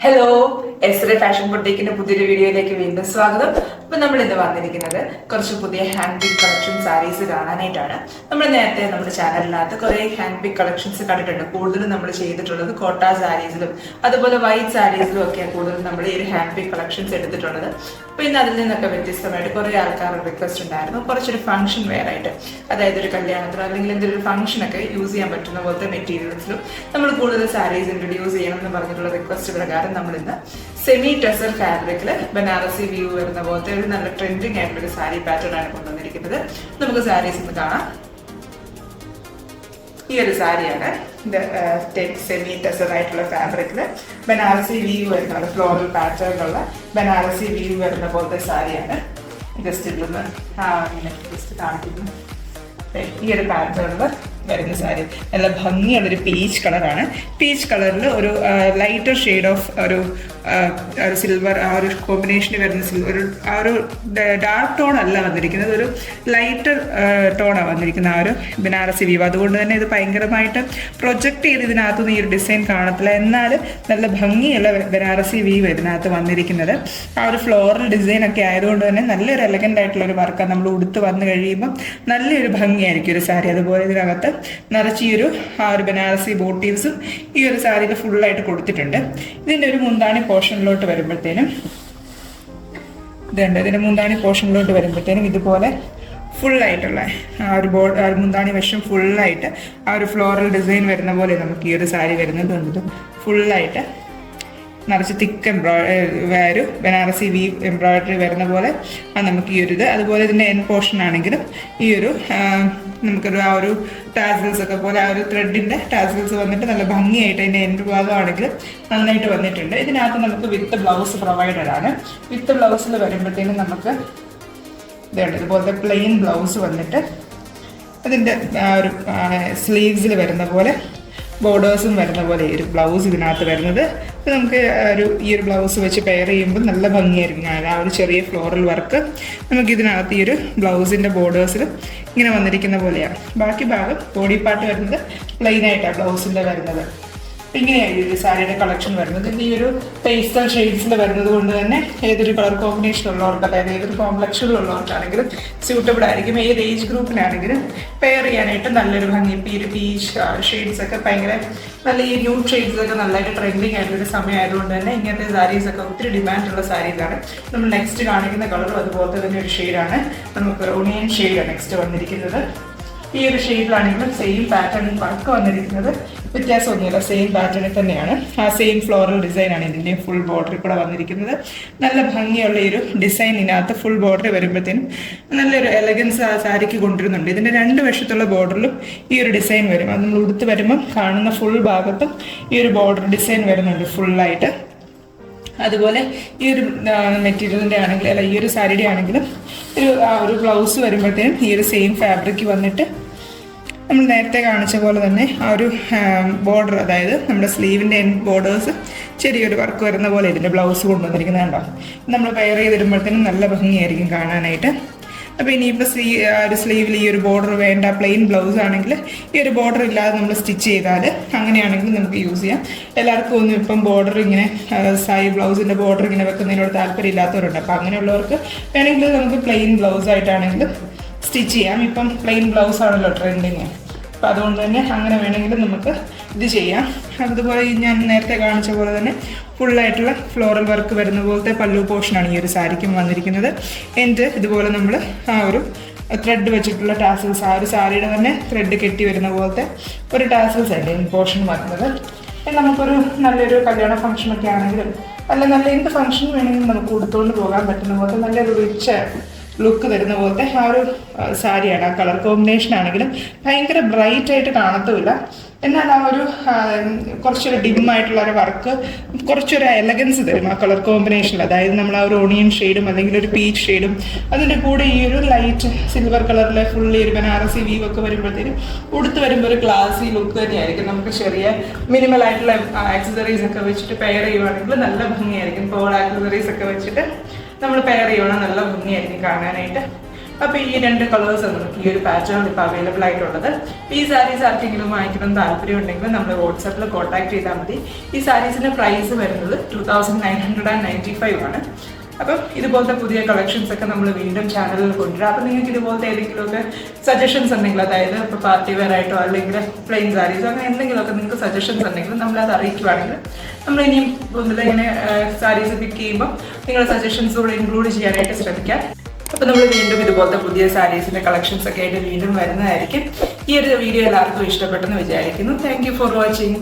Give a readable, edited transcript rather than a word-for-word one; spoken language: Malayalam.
ഹലോ, എസ്രെ ഫാഷൻ ബൊട്ടീക്കിന്റെ പുതിയൊരു വീഡിയോയിലേക്ക് വീണ്ടും സ്വാഗതം. അപ്പൊ നമ്മൾ ഇന്ന് വന്നിരിക്കുന്നത് കുറച്ച് പുതിയ ഹാൻഡ് പിക്ക് കളക്ഷൻ സാരീസ് കാണാനായിട്ടാണ്. നമ്മൾ നേരത്തെ നമ്മുടെ ചാനലിനകത്ത് കുറെ ഹാൻഡ് പിക്ക് കളക്ഷൻസ് കണ്ടിട്ടുണ്ട്. കൂടുതലും നമ്മൾ ചെയ്തിട്ടുള്ളത് കോട്ട സാരീസിലും അതുപോലെ വൈറ്റ് സാരീസിലും ഒക്കെയാണ് കൂടുതലും നമ്മൾ ഈ ഒരു ഹാൻഡ് പിക്ക് കളക്ഷൻസ് എടുത്തിട്ടുള്ളത്. അപ്പൊ ഇന്ന് അതിൽ നിന്നൊക്കെ വ്യത്യസ്തമായിട്ട് കുറെ ആൾക്കാരുടെ റിക്വസ്റ്റ് ഉണ്ടായിരുന്നു. കുറച്ചൊരു ഫംഗ്ഷൻ വെയർ ആയിട്ട്, അതായത് ഒരു കല്യാണത്തിനോ അല്ലെങ്കിൽ എന്തെങ്കിലും ഫംഗ്ഷനൊക്കെ യൂസ് ചെയ്യാൻ പറ്റുന്ന പോലത്തെ മെറ്റീരിയൽസിലും നമ്മൾ കൂടുതൽ സാരീസ് ഇൻട്രൊഡ്യൂസ് ചെയ്യണം എന്ന് പറഞ്ഞിട്ടുള്ള റിക്വസ്റ്റ് പ്രകാരം നമ്മൾ ഇന്ന് സെമി ടെസർ ഫാബ്രിക്കിൽ ബനാറസി വ്യൂ വരുന്ന പോലത്തെ ഒരു നല്ല ട്രെൻഡിങ് ആയിട്ടുള്ള ഒരു സാരി പാറ്റേൺ ആണ് കൊണ്ടുവന്നിരിക്കുന്നത്. നമുക്ക് സാരീസ് ഒന്ന് കാണാം. ഈ ഒരു സാരിയാണ് സെമി ടെസർ ആയിട്ടുള്ള ഫാബ്രിക്കിൽ ബനാറസി വ്യൂ വരുന്ന ഫ്ലോറൽ പാറ്റേണിലുള്ള ബനാറസി വ്യൂ വരുന്ന പോലത്തെ സാരിയാണ്. ജസ്റ്റ് ഇതൊന്ന് ഇങ്ങനെ ജസ്റ്റ് കാണിക്കുന്നു. ഈ ഒരു പാറ്റേണിൽ വരുന്ന സാരി നല്ല ഭംഗിയുള്ളൊരു പീച്ച് കളറാണ്. പീച്ച് കളറിൽ ഒരു ലൈറ്റർ ഷെയ്ഡ് ഓഫ് ഒരു സിൽവർ ആ ഒരു കോമ്പിനേഷന് വരുന്ന സിൽവർ ആ ഒരു ഡാർക്ക് ടോൺ അല്ല വന്നിരിക്കുന്നത്, ഒരു ലൈറ്റർ ടോണാണ് വന്നിരിക്കുന്നത് ആ ഒരു ബനാറസി വ്യൂ. അതുകൊണ്ട് തന്നെ ഇത് ഭയങ്കരമായിട്ട് പ്രൊജക്റ്റ് ചെയ്ത് ഇതിനകത്തുനിന്ന് ഈ ഒരു ഡിസൈൻ കാണത്തില്ല. എന്നാൽ നല്ല ഭംഗിയുള്ള ബനാറസി വ്യൂ ഇതിനകത്ത് വന്നിരിക്കുന്നത്. ആ ഒരു ഫ്ലോറൽ ഡിസൈൻ ഒക്കെ ആയതുകൊണ്ട് തന്നെ നല്ലൊരു എലഗൻ്റ് ആയിട്ടുള്ള ഒരു വർക്കാണ്. നമ്മൾ ഉടുത്ത് വന്നു കഴിയുമ്പം നല്ലൊരു ഭംഗിയായിരിക്കും ഒരു സാരി. അതുപോലെ ഇതിനകത്ത് നിറച്ച് ഈ ആ ഒരു ബനാറസി ബോട്ടീവ്സും ഈ ഒരു സാരിയിൽ ഫുള്ളായിട്ട് കൊടുത്തിട്ടുണ്ട്. ഇതിൻ്റെ ഒരു മുന്താണി പോർഷനിലോട്ട് വരുമ്പോഴത്തേനും ഇതിൻ്റെ മുന്താണി പോർഷനിലോട്ട് വരുമ്പോഴത്തേനും ഇതുപോലെ ഫുള്ളായിട്ടുള്ള ആ ഒരു മുന്താണി വശം ഫുള്ളായിട്ട് ആ ഒരു ഫ്ലോറൽ ഡിസൈൻ വരുന്ന പോലെ നമുക്ക് ഈ ഒരു സാരി വരുന്നത് ഫുള്ളായിട്ട് നിറച്ച് തിക്ക് ഒരു ബനാറസി വീവ് എംബ്രോയിഡറി വരുന്ന പോലെ നമുക്ക് ഈ ഒരു ഇത്. അതുപോലെ ഇതിൻ്റെ എൻ പോർഷൻ ആണെങ്കിലും ഈ ഒരു നമുക്കൊരു ആ ഒരു ടാസിൽസ് ഒക്കെ പോലെ ആ ഒരു ത്രെഡിൻ്റെ ടാസിൽസ് വന്നിട്ട് നല്ല ഭംഗിയായിട്ട് അതിൻ്റെ എൻഡ് ഭാഗമാണെങ്കിലും നന്നായിട്ട് വന്നിട്ടുണ്ട്. ഇതിനകത്ത് നമുക്ക് വിത്ത് ബ്ലൗസ് പ്രൊവൈഡഡ് ആണ്. വിത്ത് ബ്ലൗസിൽ വരുമ്പോഴത്തേനും നമുക്ക് ഇതുണ്ട് ഇതുപോലത്തെ പ്ലെയിൻ ബ്ലൗസ് വന്നിട്ട് അതിൻ്റെ ആ ഒരു സ്ലീവ്സിൽ വരുന്ന പോലെ ബോർഡേഴ്സും വരുന്ന പോലെ ഈ ഒരു ബ്ലൗസ് ഇതിനകത്ത് വരുന്നത്. അപ്പോൾ നമുക്ക് ഈ ഒരു ബ്ലൗസ് വെച്ച് പെയർ ചെയ്യുമ്പോൾ നല്ല ഭംഗിയായിരിക്കും. ആ ഒരു ചെറിയ ഫ്ലോറൽ വർക്ക് നമുക്ക് ഇതിനകത്ത് ഈ ഒരു ബ്ലൗസിൻ്റെ ബോർഡേഴ്സിൽ ഇങ്ങനെ വന്നിരിക്കുന്ന പോലെയാണ്. ബാക്കി ഭാഗം ബോഡി പാർട്ട് വരുന്നത് പ്ലെയിൻ ആയിട്ടാണ് ബ്ലൗസിൻ്റെ വരുന്നത്. ഇങ്ങനെയായിരിക്കും ഈ സാരിയുടെ കളക്ഷൻ വരുന്നത്. ഇത് ഈ ഒരു പേസ്റ്റൽ ഷെയ്ഡ്സിൽ വരുന്നത് കൊണ്ട് തന്നെ ഏതൊരു കളർ കോമ്പിനേഷൻ ഉള്ളവർക്ക്, അതായത് ഏതൊരു കോംപ്ലക്ഷനിലുള്ളവർക്കാണെങ്കിലും സ്യൂട്ടബിൾ ആയിരിക്കും. ഏത് ഏജ് ഗ്രൂപ്പിനാണെങ്കിലും പെയർ ചെയ്യാനായിട്ട് നല്ലൊരു ഭംഗി. പീച്ച് ഷെയ്ഡ്സ് ഒക്കെ ഭയങ്കര നല്ല ഈ ന്യൂഡ് ഷെയ്ഡ്സ് ഒക്കെ നല്ലതായിട്ട് ട്രെൻഡിങ് ആയിട്ടൊരു സമയമായതുകൊണ്ട് തന്നെ ഇങ്ങനത്തെ സാരീസ് ഒക്കെ ഒത്തിരി ഡിമാൻഡുള്ള സാരീസാണ്. നമ്മൾ നെക്സ്റ്റ് കാണിക്കുന്ന കളറും അതുപോലത്തെ തന്നെ ഒരു ഷെയ്ഡാണ്. നമുക്ക് ഓണിയൻ ഷെയ്ഡാണ് നെക്സ്റ്റ് വന്നിരിക്കുന്നത്. ഈ ഒരു ഷെയ്ഡിലാണെങ്കിലും സെയിം പാറ്റേണിൽ വർക്ക് വന്നിരിക്കുന്നത് വ്യത്യാസമൊന്നുമില്ല, സെയിം പാറ്റേണിൽ തന്നെയാണ്. ആ സെയിം ഫ്ലോറൽ ഡിസൈനാണ് ഇതിൻ്റെ ഫുൾ ബോർഡറിൽ കൂടെ വന്നിരിക്കുന്നത്. നല്ല ഭംഗിയുള്ള ഈ ഒരു ഡിസൈൻ ഇതിനകത്ത് ഫുൾ ബോർഡർ വരുമ്പോഴത്തേനും നല്ലൊരു എലഗൻസ് ആ സാരിക്ക് കൊണ്ടുവരുന്നുണ്ട്. ഇതിൻ്റെ രണ്ട് വശത്തുള്ള ബോർഡറിലും ഈ ഒരു ഡിസൈൻ വരും. അത് നമ്മൾ ഉടുത്ത് വരുമ്പം കാണുന്ന ഫുൾ ഭാഗത്തും ഈ ഒരു ബോർഡർ ഡിസൈൻ വരുന്നുണ്ട് ഫുള്ളായിട്ട്. അതുപോലെ ഈ ഒരു മെറ്റീരിയലിൻ്റെ ആണെങ്കിലും അല്ല ഈ ഒരു സാരിയുടെ ആണെങ്കിലും ഒരു ബ്ലൗസ് വരുമ്പോഴത്തേനും ഈ ഒരു സെയിം ഫാബ്രിക് വന്നിട്ട് നമ്മൾ നേരത്തെ കാണിച്ച പോലെ തന്നെ ആ ഒരു ബോർഡർ, അതായത് നമ്മുടെ സ്ലീവിൻ്റെ എൻഡ് ബോർഡേഴ്സ് ചെറിയൊരു വർക്ക് വരുന്ന പോലെ ഇതിൻ്റെ ബ്ലൗസ് കൊണ്ടുവന്നിരിക്കുന്നത് കണ്ടോ. നമ്മൾ പെയർ ചെയ്തിടുമ്പോഴത്തേനും നല്ല ഭംഗിയായിരിക്കും കാണാനായിട്ട്. അപ്പോൾ ഇനിയിപ്പോൾ ഒരു സ്ലീവിൽ ഈ ഒരു ബോർഡർ വേണ്ട, പ്ലെയിൻ ബ്ലൗസ് ആണെങ്കിൽ ഈ ഒരു ബോർഡർ ഇല്ലാതെ നമ്മൾ സ്റ്റിച്ച് ചെയ്താൽ അങ്ങനെയാണെങ്കിൽ നമുക്ക് യൂസ് ചെയ്യാം. എല്ലാവർക്കും ഒന്നും ഇപ്പം ബോർഡർ ഇങ്ങനെ ബ്ലൗസിൻ്റെ ബോർഡർ ഇങ്ങനെ വെക്കുന്നതിനോട് താല്പര്യം ഇല്ലാത്തവരുണ്ട്. അപ്പോൾ അങ്ങനെയുള്ളവർക്ക് വേണമെങ്കിൽ നമുക്ക് പ്ലെയിൻ ബ്ലൗസ് ആയിട്ടാണെങ്കിലും സ്റ്റിച്ച് ചെയ്യാം. ഇപ്പം പ്ലെയിൻ ബ്ലൗസ് ആണല്ലോ ട്രെൻഡിങ്. അപ്പം അതുകൊണ്ട് തന്നെ അങ്ങനെ വേണമെങ്കിൽ നമുക്ക് ഇത് ചെയ്യാം. അതുപോലെ ഞാൻ നേരത്തെ കാണിച്ച പോലെ തന്നെ ഫുള്ളായിട്ടുള്ള ഫ്ലോറൽ വർക്ക് വരുന്ന പോലത്തെ പല്ലു പോർഷനാണ് ഈ ഒരു സാരിക്കും വന്നിരിക്കുന്നത്. എൻ്റെ ഇതുപോലെ നമ്മൾ ആ ഒരു ത്രെഡ് വെച്ചിട്ടുള്ള ടാസിൽസ്, ആ ഒരു സാരിയുടെ തന്നെ ത്രെഡ് കെട്ടി വരുന്ന പോലത്തെ ഒരു ടാസിൽസ് ഉണ്ട് ഈ പോർഷൻ വരുന്നത്. നമുക്കൊരു നല്ലൊരു കല്യാണ ഫംഗ്ഷനൊക്കെ ആണെങ്കിലും അല്ല നല്ല എന്ത് ഫംഗ്ഷൻ വേണമെങ്കിലും നമുക്ക് ഉടുത്തുകൊണ്ട് പോകാൻ പറ്റുന്ന പോലത്തെ നല്ലൊരു റിച്ച് ലുക്ക് തരുന്ന പോലത്തെ ആ ഒരു സാരിയാണ്. ആ കളർ കോമ്പിനേഷൻ ആണെങ്കിലും ഭയങ്കര ബ്രൈറ്റ് ആയിട്ട് കാണത്തുമില്ല. എന്നാൽ ആ ഒരു കുറച്ചൊരു ഡിമ്മായിട്ടുള്ള ഒരു വർക്ക് കുറച്ചൊരു എലഗൻസ് തരും ആ കളർ കോമ്പിനേഷനിൽ. അതായത് നമ്മൾ ആ ഒരു ഓണിയൻ ഷെയ്ഡും അല്ലെങ്കിൽ ഒരു പീച്ച് ഷെയ്ഡും അതിൻ്റെ കൂടെ ഈ ഒരു ലൈറ്റ് സിൽവർ കളറിലെ ഫുള്ളി ഒരു ബനാറസി വീവ് ഒക്കെ വരുമ്പോഴത്തേനും ഉടുത്ത് വരുമ്പോൾ ഒരു ക്ലാസി ലുക്ക് തന്നെയായിരിക്കും. നമുക്ക് ചെറിയ മിനിമൽ ആയിട്ടുള്ള ആക്സസറീസ് ഒക്കെ വെച്ചിട്ട് പെയർ ചെയ്യുവാണെങ്കിൽ നല്ല ഭംഗിയായിരിക്കും. പേൾ ആക്സസറീസ് ഒക്കെ വെച്ചിട്ട് നമ്മൾ പെയർ ചെയ്യണം, നല്ല ഭംഗിയായിരിക്കും കാണാനായിട്ട്. അപ്പോൾ ഈ 2 കളേഴ്സാണ് നമുക്ക് ഈ ഒരു പാറ്റേൺ ഇപ്പോൾ അവൈലബിൾ ആയിട്ടുള്ളത്. ഈ സാരീസ് ആർക്കെങ്കിലും വാങ്ങിക്കണം താല്പര്യം ഉണ്ടെങ്കിൽ നമ്മൾ വാട്സാപ്പിൽ കോൺടാക്ട് ചെയ്താൽ മതി. ഈ സാരീസിൻ്റെ പ്രൈസ് വരുന്നത് 2995 ആണ്. അപ്പം ഇതുപോലത്തെ പുതിയ കളക്ഷൻസ് ഒക്കെ നമ്മൾ വീണ്ടും ചാനലിൽ കൊണ്ടുവരാം. അപ്പം നിങ്ങൾക്ക് ഇതുപോലത്തെ ഏതെങ്കിലുമൊക്കെ സജഷൻസ് ഉണ്ടെങ്കിൽ, അതായത് ഇപ്പോൾ പാർട്ടി വെയർ ആയിട്ടോ അല്ലെങ്കിൽ പ്ലെയിൻ സാരീസോ അങ്ങനെ എന്തെങ്കിലുമൊക്കെ നിങ്ങൾക്ക് സജഷൻസ് ഉണ്ടെങ്കിൽ നമ്മളത് അറിയിക്കുവാണെങ്കിൽ നമ്മൾ ഇനിയും ഇങ്ങനെ സാരീസ് പിക്ക് ചെയ്യുമ്പോൾ നിങ്ങളുടെ സജഷൻസ് കൂടെ ഇൻക്ലൂഡ് ചെയ്യാനായിട്ട് ശ്രമിക്കാം. അപ്പോൾ നമ്മൾ വീണ്ടും ഇതുപോലത്തെ പുതിയ സാരീസിൻ്റെ കളക്ഷൻസ് ഒക്കെ ആയിട്ട് വീണ്ടും വരുന്നതായിരിക്കും. ഈ ഒരു വീഡിയോ എല്ലാവർക്കും ഇഷ്ടപ്പെട്ടെന്ന് വിചാരിക്കുന്നു. Thank you for watching.